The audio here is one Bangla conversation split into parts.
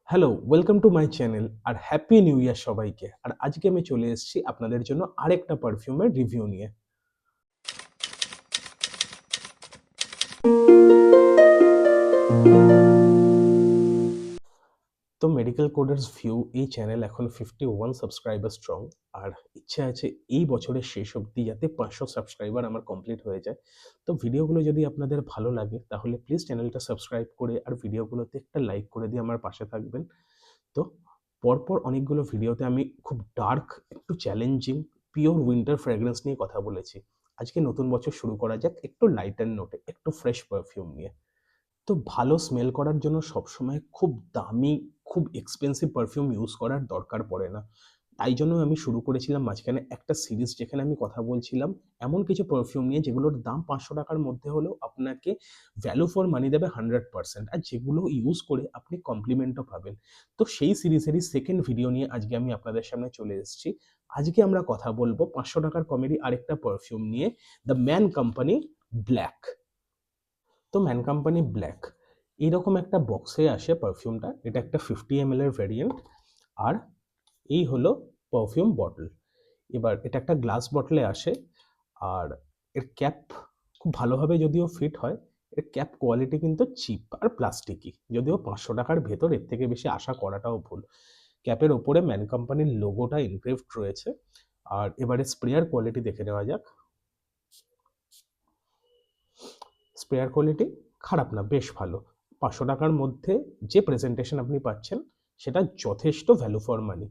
Hello, welcome to my channel আর হ্যাপি নিউ ইয়ার সবাইকে। আর আজকে আমি চলে এসেছি আপনাদের জন্য আরেকটা পারফিউমের রিভিউ নিয়ে। তো মেডিকেল কোডার্স ভিউ এই চ্যানেল এখন 51 সাবস্ক্রাইবার স্ট্রং। আর ইচ্ছা আছে এই বছরের শেষ অবধি যাতে 500 সাবস্ক্রাইবার আমার কমপ্লিট হয়ে যায়। তো ভিডিওগুলো যদি আপনাদের ভালো লাগে তাহলে প্লিজ চ্যানেলটা সাবস্ক্রাইব করে আর ভিডিওগুলোতে একটা লাইক করে দিয়ে আমার পাশে থাকবেন। তো পরপর অনেকগুলো ভিডিওতে আমি খুব ডার্ক, একটু চ্যালেঞ্জিং, পিওর উইন্টার ফ্র্যাগ্রেন্স নিয়ে কথা বলেছি। আজকে নতুন বছর শুরু করা যাক একটু লাইটার নোটে, একটু ফ্রেশ পারফিউম নিয়ে। তো ভালো স্মেল করার জন্য সবসময় খুব দামি, খুব এক্সপেন্সিভ পারফিউম ইউজ করার দরকার পড়ে না। তাই জন্য আমি শুরু করেছিলাম মাঝখানে একটা সিরিজ, যেখানে আমি কথা বলছিলাম এমন কিছু পারফিউম নিয়ে যেগুলোর দাম ৫০০ টাকার মধ্যে হলেও আপনাকে ভ্যালু ফর মানি দেবে 100%, আর যেগুলো ইউজ করে আপনি কমপ্লিমেন্টও পাবেন। তো সেই সিরিজেরই সেকেন্ড ভিডিও নিয়ে আজকে আমি আপনাদের সামনে চলে এসেছি। আজকে আমরা কথা বলবো ৫০০ টাকার কমেরই আরেকটা পারফিউম নিয়ে, দ্য ম্যান কোম্পানি ব্ল্যাক। তো ম্যান কোম্পানি ব্ল্যাক এইরকম একটা বক্সে আসে পারফিউমটা। এটা একটা 50 ml এর ভ্যারিয়েন্ট। আর এই হলো পারফিউম বটল। এবার এটা একটা গ্লাস বটলে আসে। আর এর ক্যাপ খুব ভালোভাবে যদিও ফিট হয়, এর ক্যাপ কোয়ালিটি কিন্তু চিপ আর প্লাস্টিকই, যদিও ৫০০ টাকার ভেতর এর থেকে বেশি আশা করাটাও ভুল। ক্যাপের ওপরে ম্যান কোম্পানির লোগোটা এনগ্রেভড রয়েছে। আর এবারে স্প্রেয়ার কোয়ালিটি দেখে নেওয়া যাক। স্প্রেয়ার কোয়ালিটি খারাপ না, বেশ ভালো। ৫০০ টাকার মধ্যে যে প্রেজেন্টেশন আপনি পাচ্ছেন সেটা যথেষ্ট ভ্যালু ফর মানি।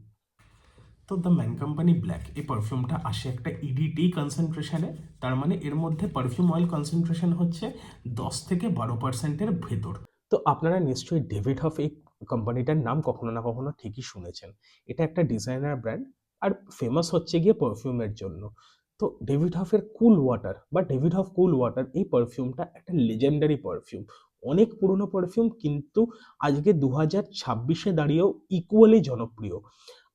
তো দ্য ম্যান কোম্পানি ব্ল্যাক এই পারফিউমটা আসে একটা ইডিটি কনসেন্ট্রেশনে। তার মানে এর মধ্যে পারফিউম অয়েল কনসেন্ট্রেশন হচ্ছে 10 থেকে 12%-এর ভেতর। তো আপনারা নিশ্চয়ই ডেভিড হফ এই কোম্পানিটার নাম কখনো না কখনো ঠিকই শুনেছেন। এটা একটা ডিজাইনার ব্র্যান্ড আর ফেমাস হচ্ছে গিয়ে পারফিউমের জন্য। তো ডেভিড হফের কুল ওয়াটার বা ডেভিড হফ কুল ওয়াটার এই পারফিউমটা একটা লেজেন্ডারি পারফিউম। অনেক পুরনো পারফিউম, কিন্তু আজকে 2026-এ দাঁড়িয়েও ইকুয়ালি জনপ্রিয়।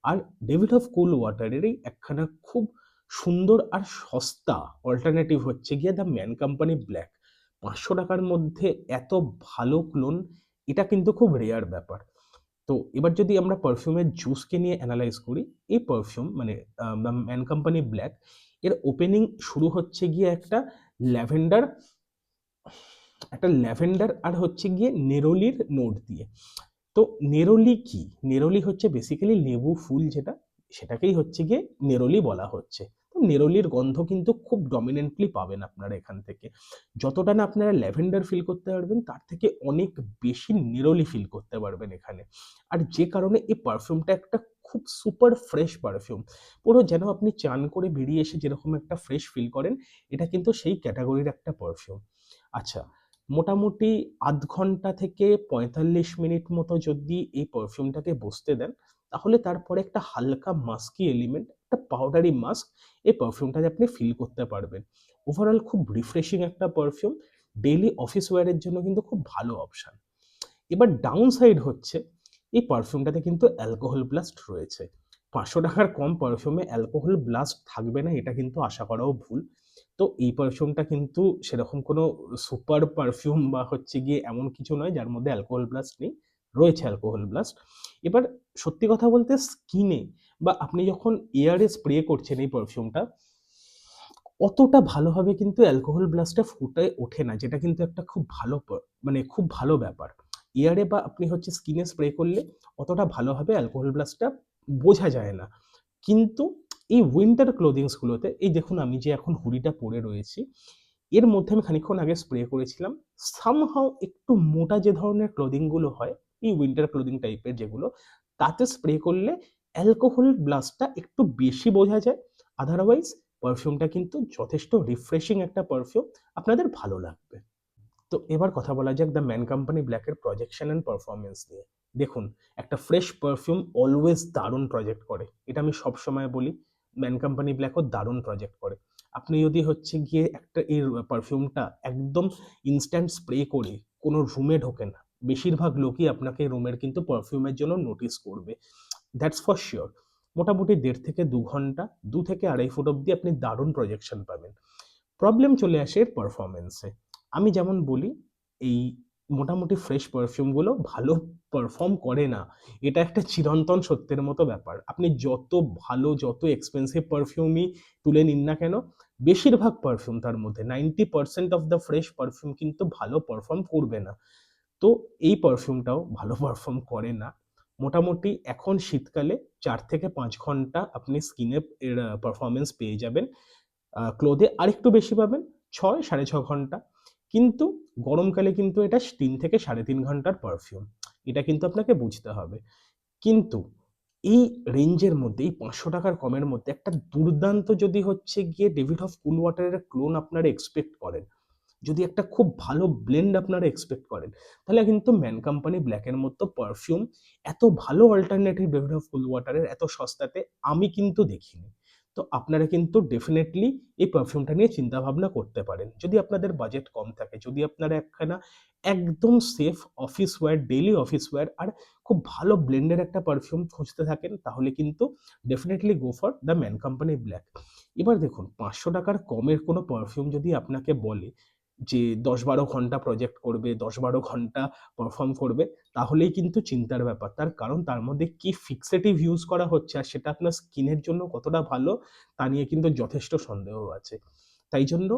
আর ডেভিড অফ কুল ওয়াটারেরই একখানা খুব সুন্দর আর সস্তা অল্টারনেটিভ হচ্ছে গিয়ে দ্য ম্যান কোম্পানি ব্ল্যাক। ৫০০ টাকার মধ্যে এত ভালো ক্লোন, এটা কিন্তু খুব রেয়ার ব্যাপার। তো এবার যদি আমরা পারফিউমের জুসকে নিয়ে অ্যানালাইজ করি, এই পারফিউম মানে দ্য ম্যান কোম্পানি ব্ল্যাক এর ওপেনিং শুরু হচ্ছে গিয়ে একটা ল্যাভেন্ডার আর হচ্ছে গিয়ে নেরোলির নোট দিয়ে। তো নেরোলি কি? নেরোলি হচ্ছে বেসিক্যালি লেবু ফুল, সেটাকেই হচ্ছে গিয়ে নেরোলি বলা হচ্ছে। তো নেরোলির গন্ধ কিন্তু খুব ডমিনেন্টলি পাবেন আপনারা এখান থেকে। যতটা না আপনারা ল্যাভেন্ডার ফিল করতে পারবেন, তার থেকে অনেক বেশি নেরোলি ফিল করতে পারবেন এখানে। আর যে কারণে এই পারফিউমটা একটা খুব সুপার ফ্রেশ পারফিউম। পুরো যেন আপনি চান করে বেরিয়ে এসে যেরকম একটা ফ্রেশ ফিল করেন, এটা কিন্তু সেই ক্যাটাগরির একটা পারফিউম। আচ্ছা, মোটামুটি ০.৫ ঘন্টা থেকে ৪৫ মিনিট মতো যদি এই পারফিউমটাকে বসতে দেন, তাহলে তারপরে একটা হালকা মাস্কি এলিমেন্ট, একটা পাউডারি মাস্ক এই পারফিউমটাতে আপনি ফিল করতে পারবেন। ওভারঅল খুব রিফ্রেশিং একটা পারফিউম। ডেইলি অফিস ওয়্যারের জন্য কিন্তু খুব ভালো অপশন। এবার ডাউন সাইড হচ্ছে, এই পারফিউমটাতে কিন্তু অ্যালকোহল ব্লাস্ট রয়েছে। ৫০০ টাকার কম পারফিউমে অ্যালকোহল ব্লাস্ট থাকবে না এটা কিন্তু আশা করাও ভুল। তো এই পারফিউমটা কিন্তু সেরকম কোনো সুপার পারফিউম বা হচ্ছে গিয়ে এমন কিছু নয় যার মধ্যে অ্যালকোহল ব্লাস্ট নেই, রয়েছে অ্যালকোহল ব্লাস্ট। এবার সত্যি কথা বলতে স্কিনে বা আপনি যখন এয়ারে স্প্রে করছেন এই পারফিউমটা, অতটা ভালোভাবে কিন্তু অ্যালকোহল ব্লাস্টটা ফুটে ওঠে না, যেটা কিন্তু একটা খুব ভালো মানে খুব ভালো ব্যাপার। এয়ারে বা আপনি হচ্ছে স্কিনে স্প্রে করলে অতটা ভালোভাবে অ্যালকোহল ব্লাস্টটা বোঝা যায় না। কিন্তু এই উইন্টার ক্লোদিংস গুলোতে, এই দেখুন আমি যে এখন হুডিটা পরে রয়েছি, এর মধ্যে আমি খানিকক্ষণ আগে স্প্রে করেছিলাম। সামহাউ একটু মোটা যে ধরনের ক্লোদিং গুলো হয়, এই উইন্টার ক্লোদিং টাইপের যেগুলো, তাতে স্প্রে করলে অ্যালকোহল ব্লাস্টটা একটু বেশি বোঝা যায়। আদারওয়াইজ পারফিউমটা কিন্তু যথেষ্ট রিফ্রেশিং একটা পারফিউম, আপনাদের ভালো লাগবে। তো এবার কথা বলা যাক দ্য ম্যান কোম্পানি ব্ল্যাকের প্রজেকশন অ্যান্ড পারফরমেন্স নিয়ে। দেখুন, একটা ফ্রেশ পারফিউম অলওয়েজ দারুণ প্রজেক্ট করে, এটা আমি সবসময় বলি। ম্যান কোম্পানি ব্ল্যাকও দারুণ প্রজেক্ট করে। আপনি যদি হচ্ছে গিয়ে একটা এই পারফিউমটা একদম ইনস্ট্যান্ট স্প্রে করে কোনো রুমে ঢোকেন, বেশিরভাগ লোকই আপনাকে রুমের কিন্তু পারফিউমের জন্য নোটিস করবে, দ্যাটস ফর শিওর। মোটামুটি ১.৫ থেকে ২ ঘন্টা, ২ থেকে ২.৫ ফুট অব্দি আপনি দারুণ প্রজেকশন পাবেন। প্রবলেম চলে আসে এর পারফরমেন্সে। আমি যেমন বলি, এই মোটামুটি ফ্রেশ পারফিউমগুলো ভালো পারফর্ম করে না। এটা একটা চিরন্তন সত্যের মতো ব্যাপার। আপনি যত ভালো, যত এক্সপেন্সিভ পারফিউমই তুলে নিন না কেন, বেশিরভাগ পারফিউম তার মধ্যে 90% অফ দ্য ফ্রেশ পারফিউম কিন্তু ভালো পারফর্ম করবে না। তো এই পারফিউমটাও ভালো পারফর্ম করে না। মোটামুটি এখন শীতকালে ৪ থেকে ৫ ঘন্টা আপনি স্কিনে এর পারফরম্যান্স পেয়ে যাবেন। ক্লোথে আরেকটু বেশি পাবেন ৬, ৬.৫ ঘন্টা। কিন্তু গরমকালে কিন্তু এটা ৩ থেকে ৩.৫ ঘন্টার পারফিউম। এটা কিন্তু আপনাকে বুঝতে হবে। কিন্তু এই রেঞ্জের মধ্যে, এই ৳৫০০ কমের মধ্যে একটা দুর্দান্ত যদি হচ্ছে গিয়ে ডেভিড অফ কুল ওয়াটারের ক্লোন আপনারা এক্সপেক্ট করেন, যদি একটা খুব ভালো ব্লেন্ড আপনারা এক্সপেক্ট করেন, তাহলে কিন্তু ম্যান কোম্পানি ব্ল্যাকের মতো পারফিউম এত ভালো অল্টারনেটিভ ডেভিড অফ কুল ওয়াটারের এত সস্তাতে আমি কিন্তু দেখিনি। তো আপনারা কিন্তু ডেফিনেটলি এই পারফিউমটা নিয়ে চিন্তা ভাবনা করতে পারেন। যদি আপনাদের বাজেট কম থাকে, যদি আপনারা একখানা একদম safe office wear, daily office wear আর খুব ভালো ব্লেন্ডের একটা পারফিউম খুঁজতে থাকেন, তাহলে কিন্তু definitely go for the man company Black. এবার দেখুন, ৳৫০০ কমের কোনো পারফিউম যদি আপনাকে বলে যে ১০-১২ ঘন্টা প্রজেক্ট করবে, ১০-১২ ঘন্টা পারফর্ম করবে, তাহলেই কিন্তু চিন্তার ব্যাপার। তার কারণ তার মধ্যে কি ফিক্সেটিভ ইউজ করা হচ্ছে আর সেটা আপনার স্কিনের জন্য কতটা ভালো, তা নিয়ে কিন্তু যথেষ্ট সন্দেহ আছে। তাই জন্য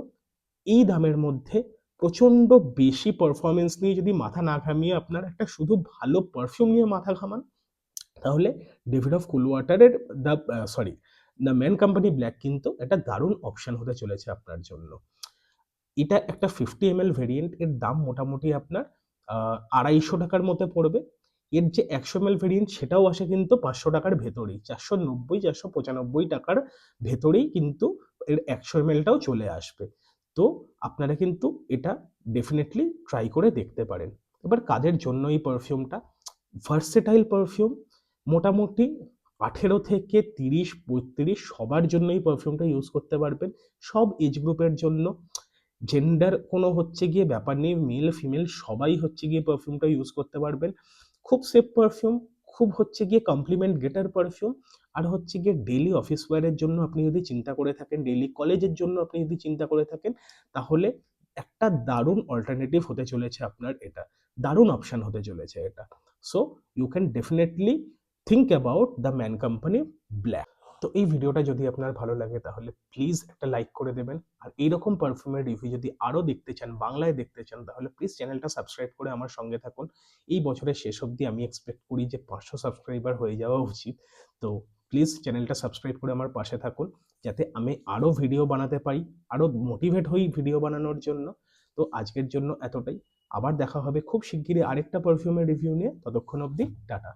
এই দামের মধ্যে প্রচণ্ড বেশি পারফরম্যান্স নিয়ে যদি মাথা না ঘামিয়ে আপনারা একটা শুধু ভালো পারফিউম নিয়ে মাথা ঘামান, তাহলে ডেভিড অফ কুল ওয়াটারের the sorry the man company Black কিন্তু একটা দারুণ অপশন হতে চলেছে আপনার জন্য। এটা একটা 50 ml ভেরিয়েন্ট, এর দাম মোটামুটি আপনার ৳২৫০ মধ্যে পড়বে। এর যে ১০০ ml ভেরিয়েন্ট সেটাও আসে কিন্তু ৳৫০০ ভেতরেই। ৳৪৯০-৪৯৫ ভেতরেই কিন্তু এর ১০০ ml টাও চলে আসবে। তো আপনারা কিন্তু এটা ডেফিনিটলি ট্রাই করে দেখতে পারেন। এবার কাদের জন্য এই পারফিউমটা? ভার্সেটাইল পারফিউম, মোটামুটি ১৮ থেকে ৩০-৩৫ সবার জন্য এই পারফিউমটা ইউজ করতে পারবেন। সব এজ গ্রুপের জন্য। জেন্ডার কোনো হচ্ছে গিয়ে ব্যাপার নেই, মেল ফিমেল সবাই হচ্ছে গিয়ে পারফিউমটা ইউজ করতে পারবেন। খুব সেফ পারফিউম, খুব হচ্ছে গিয়ে কমপ্লিমেন্ট গেটার পারফিউম। আর হচ্ছে গিয়ে ডেইলি অফিস ওয়্যারের জন্য আপনি যদি চিন্তা করে থাকেন, ডেইলি কলেজের জন্য আপনি যদি চিন্তা করে থাকেন, তাহলে একটা দারুণ অল্টারনেটিভ হতে চলেছে আপনার এটা। দারুণ অপশন হতে চলেছে এটা। So you can definitely think about the man company black. তো এই ভিডিওটা যদি আপনার ভালো লাগে তাহলে প্লিজ একটা লাইক করে দেবেন। আর এইরকম পারফিউমের রিভিউ যদি আরও দেখতে চান, বাংলায় দেখতে চান, তাহলে প্লিজ চ্যানেলটা সাবস্ক্রাইব করে আমার সঙ্গে থাকুন। এই বছরের শেষ অবধি আমি এক্সপেক্ট করি যে ৫০০ সাবস্ক্রাইবার হয়ে যাওয়া উচিত। তো প্লিজ চ্যানেলটা সাবস্ক্রাইব করে আমার পাশে থাকুন, যাতে আমি আরও ভিডিও বানাতে পারি, আরও মোটিভেট হই ভিডিও বানানোর জন্য। তো আজকের জন্য এতটাই। আবার দেখা হবে খুব শিগগিরই আরেকটা পারফিউমের রিভিউ নিয়ে। ততক্ষণ অবধি টাটা।